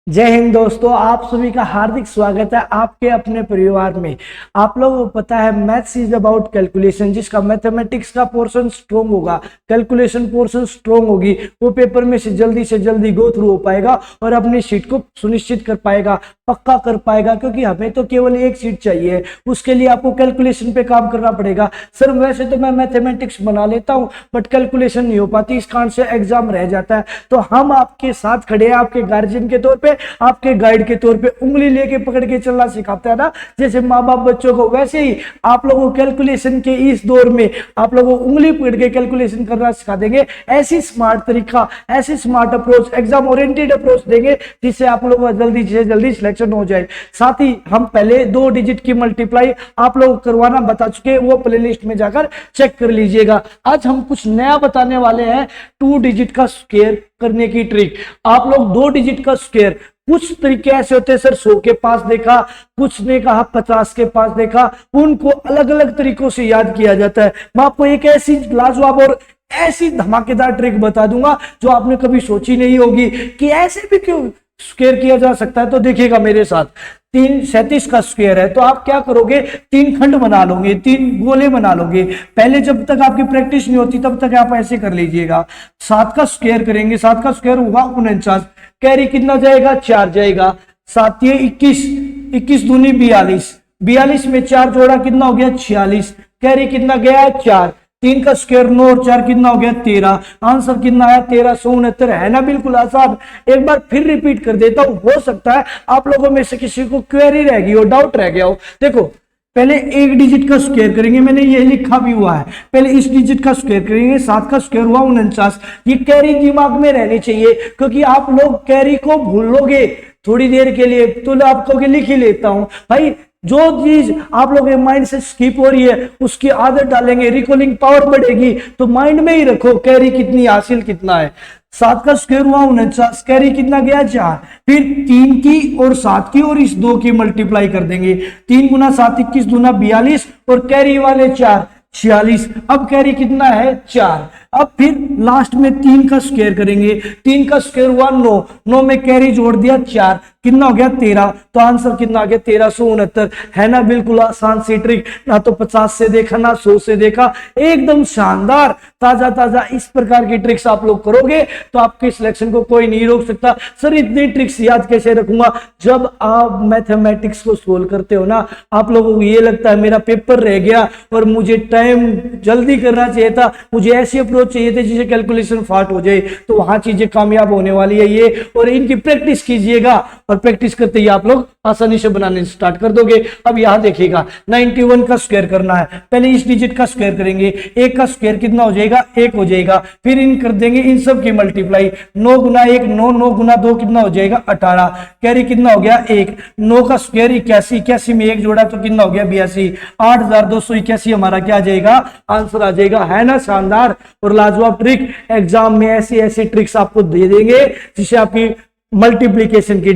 जय हिंद दोस्तों, आप सभी का हार्दिक स्वागत है आपके अपने परिवार में। आप लोगों को पता है मैथ्स इज अबाउट कैलकुलेशन। जिसका मैथमेटिक्स का पोर्शन स्ट्रोंग होगा, कैलकुलेशन पोर्शन स्ट्रोंग होगी, वो पेपर में से जल्दी गो थ्रू हो पाएगा और अपनी सीट को सुनिश्चित कर पाएगा, पक्का कर पाएगा। क्योंकि हमें तो केवल एक सीट चाहिए, उसके लिए आपको कैलकुलेशन पे काम करना पड़ेगा। सर वैसे तो मैं मैथमेटिक्स बना लेता हूँ बट कैलकुलेशन नहीं हो पाती, इस कारण से एग्जाम रह जाता है। तो हम आपके साथ खड़े हैं, आपके गार्जियन के तौर पे, आपके गाइड के तौर पे। उंगली लेके पकड़ के चलना सिखाता है ना, जैसे माँ बाप बच्चों को, वैसे ही आप लोगों को कैलकुलेशन के इस दौर में आप लोगों को उंगली पकड़ के कैलकुलेशन करना सिखा देंगे। ऐसी स्मार्ट तरीका, ऐसी smart approach, exam oriented approach देंगे जिससे आप लोगों का जल्दी से जल्दी सिलेक्शन हो जाए। साथ ही हम पहले 2 डिजिट की मल्टीप्लाई आप लोग करवाना बता चुके, वो प्लेलिस्ट में जाकर चेक कर लीजिएगा। आज हम कुछ नया बताने वाले हैं, 2 डिजिट का स्क्वायर करने की ट्रिक। आप लोग 2 डिजिट का स्क्वायर, कुछ तरीके ऐसे होते हैं सर 100 के पास देखा, कुछ ने कहा 50 के पास देखा, उनको अलग अलग तरीकों से याद किया जाता है। मैं आपको एक ऐसी लाजवाब और ऐसी धमाकेदार ट्रिक बता दूंगा जो आपने कभी सोची नहीं होगी कि ऐसे भी क्यों स्क्वायर किया जा सकता है। तो देखिएगा मेरे साथ, 337 का स्क्वायर है तो आप क्या करोगे, 3 खंड बना लोगे, 3 गोले बना लोगे। पहले जब तक आपकी प्रैक्टिस नहीं होती तब तक आप ऐसे कर लीजिएगा। 7 का स्क्वायर करेंगे, 7 का स्क्वायर होगा 49, कैरी कितना जाएगा, 4 जाएगा। 7 ये 21, 21 दूनी 42, 42 में 4 जोड़ा कितना हो गया, 46, कैरी कितना गया, 4। 3 का स्क्वायर 9 और 4 कितना हो गया, 13। आंसर कितना आया, 1369। है ना, बिल्कुल आसान। एक बार फिर रिपीट कर देता हूं, हो सकता है आप लोगों में से किसी को क्वेरी रह गई हो, डाउट रह गया हो। देखो पहले 1 डिजिट का स्क्वायर करेंगे, मैंने ये लिखा भी हुआ है। पहले इस डिजिट का स्क्वायर करेंगे, 7 का स्क्वायर हुआ 49। ये कैरी दिमाग में रहनी चाहिए क्योंकि आप लोग कैरी को भूलोगे थोड़ी देर के लिए, तो आपको लिख ही लेता हूं भाई। जो चीज आप लोगों के माइंड से स्किप हो रही है उसकी आदत डालेंगे, रिकॉलिंग पावर बढ़ेगी। तो माइंड में ही रखो कैरी कितनी, हासिल कितना है। 7 का स्क्वायर हुआ 49, कैरी कितना गया, 4। फिर 3 की और 7 की और इस 2 की मल्टीप्लाई कर देंगे। 3 गुना 7 21 दूना 42 और कैरी वाले 4 46। अब कैरी कितना है, 4। अब फिर लास्ट में 3 का स्क्वायर करेंगे, 3 का स्क्वायर हुआ 9, 9 में कैरी जोड़ दिया 4, कितना हो गया, 13। तो आंसर कितना आ गया, 1369। है ना, बिल्कुल आसान सी ट्रिक। ना तो 50 से देखा ना 100 से देखा, एकदम शानदार ताजा ताजा। इस प्रकार की ट्रिक्स आप लोग करोगे तो आपके सिलेक्शन को कोई नहीं रोक सकता। सर इतनी ट्रिक्स याद कैसे रखूंगा? जब आप मैथमेटिक्स को सोल्व करते हो ना, आप लोगों को ये लगता है मेरा पेपर रह गया और मुझे टाइम जल्दी करना चाहिए था, मुझे ऐसी अप्रोच चाहिए थे जिसे कैलकुलेशन फाट हो जाए, तो वहां चीजें कामयाब होने वाली है ये। और इनकी प्रैक्टिस कीजिएगा और प्रैक्टिस करते ही आप लोग आसानी से बनाने स्टार्ट कर दोगे। अब यहां देखिएगा 91 का स्क्वायर करना है। पहले इस डिजिट का स्क्वायर करेंगे, 1 का स्क्वायर कितना हो जाएगा, 1 हो जाएगा। फिर इन कर देंगे इन सब की मल्टीप्लाई, 9 गुना 1 9, 9 गुना 2 कितना हो जाएगा, 18। कैरी कितना हो गया, 1। 9 का स्क्वायर 81, 81 में 1 जोड़ा तो कितना हो गया, 82। 8281 हमारा क्या आ जाएगा, आंसर आ जाएगा। है ना शानदार और लाजवाब ट्रिक। एग्जाम में ऐसी ऐसी ट्रिक्स आपको दे देंगे जिससे आपकी मल्टीप्लीकेशन की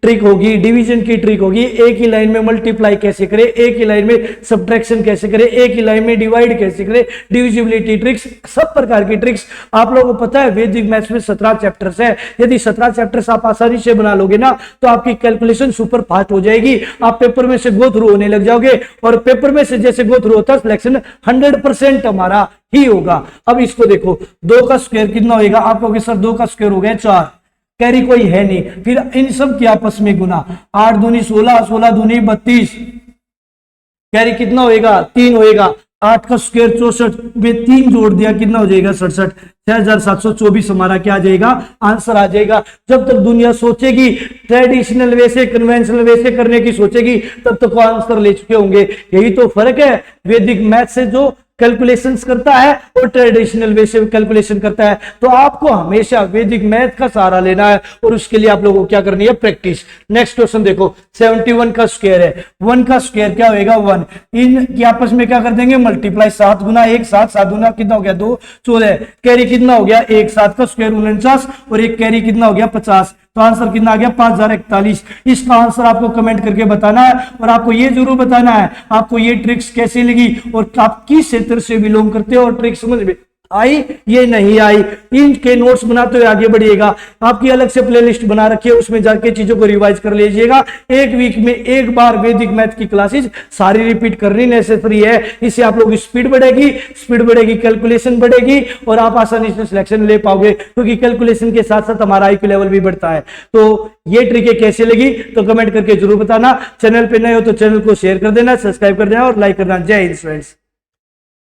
ट्रिक होगी, डिवीजन की ट्रिक होगी, एक ही लाइन में मल्टीप्लाई कैसे करें, एक ही लाइन में सब्ट्रैक्शन कैसे करें, एक ही लाइन में डिवाइड कैसे करें, डिविजिबिलिटी ट्रिक्स, सब प्रकार की ट्रिक्स। आप लोगों को पता है वैदिक मैथ्स में 17 चैप्टर्स है। यदि 17 चैप्टर्स आप आसानी से बना लोगे ना तो आपकी कैलकुलेशन सुपर फास्ट हो जाएगी। आप पेपर में से गो थ्रू होने लग जाओगे और पेपर में से जैसे गो थ्रू होता है सिलेक्शन 100% हमारा ही होगा। अब इसको देखो, 2 का स्क्वायर कितना होगा, आप कहोगे सर 2 का स्क्वायर हो गया 4, कैरी कोई है नहीं। फिर इन सब की आपस में गुना, 8 दूनी 16, 16 दूनी 32, कैरी कितना होएगा, 3 होएगा। 8 का स्क्वायर 64 में 3 जोड़ दिया कितना हो जाएगा, 67। 6724 हमारा क्या आ जाएगा, आंसर आ जाएगा। जब तक दुनिया सोचेगी ट्रेडिशनल वे से, कन्वेंशनल वे से करने की सोचेगी, तब तक आंसर ले चुके होंगे। यही तो फर्क है वैदिक मैथ से जो कैलकुलेशंस करता है और ट्रेडिशनल वे से कैलकुलेशन करता है। तो आपको हमेशा वैदिक मैथ का सहारा लेना है और उसके लिए आप लोगों को क्या करनी है, प्रैक्टिस। नेक्स्ट क्वेश्चन देखो, 71 का स्क्वायर है। 1 का स्क्वायर क्या होएगा, 1। इन की आपस में क्या कर देंगे, मल्टीप्लाई। 7 गुना 1 7, 7 गुना कितना हो गया, 2 14। कैरी कितना हो गया, 1। 7 का स्क्वायर 49 और एक कैरी कितना हो गया, 50। तो आंसर कितना आ गया, 5041। इसका आंसर आपको कमेंट करके बताना है और आपको ये जरूर बताना है आपको ये ट्रिक्स कैसी लगी और आप किस क्षेत्र से बिलोंग करते हो और ट्रिक्स समझ में आई ये नहीं आई, इनके नोट्स बनाते हुए आगे बढ़िएगा। आपकी अलग से प्लेलिस्ट बना रखी है, उसमें जाके चीजों को रिवाइज कर लीजिएगा। एक वीक में एक बार वैदिक मैथ की क्लासेस सारी रिपीट करनी नेसेसरी है। इससे आप लोग की स्पीड बढ़ेगी, कैलकुलेशन बढ़ेगी और आप आसानी से सिलेक्शन ले पाओगे, क्योंकि कैलकुलेशन के साथ साथ हमारा आईक्यू लेवल भी बढ़ता है। तो ये ट्रिक कैसे लगी तो कमेंट करके जरूर बताना। चैनल पे नए हो तो चैनल को शेयर कर देना, सब्सक्राइब कर देना और लाइक करना। जय हिंद फ्रेंड्स।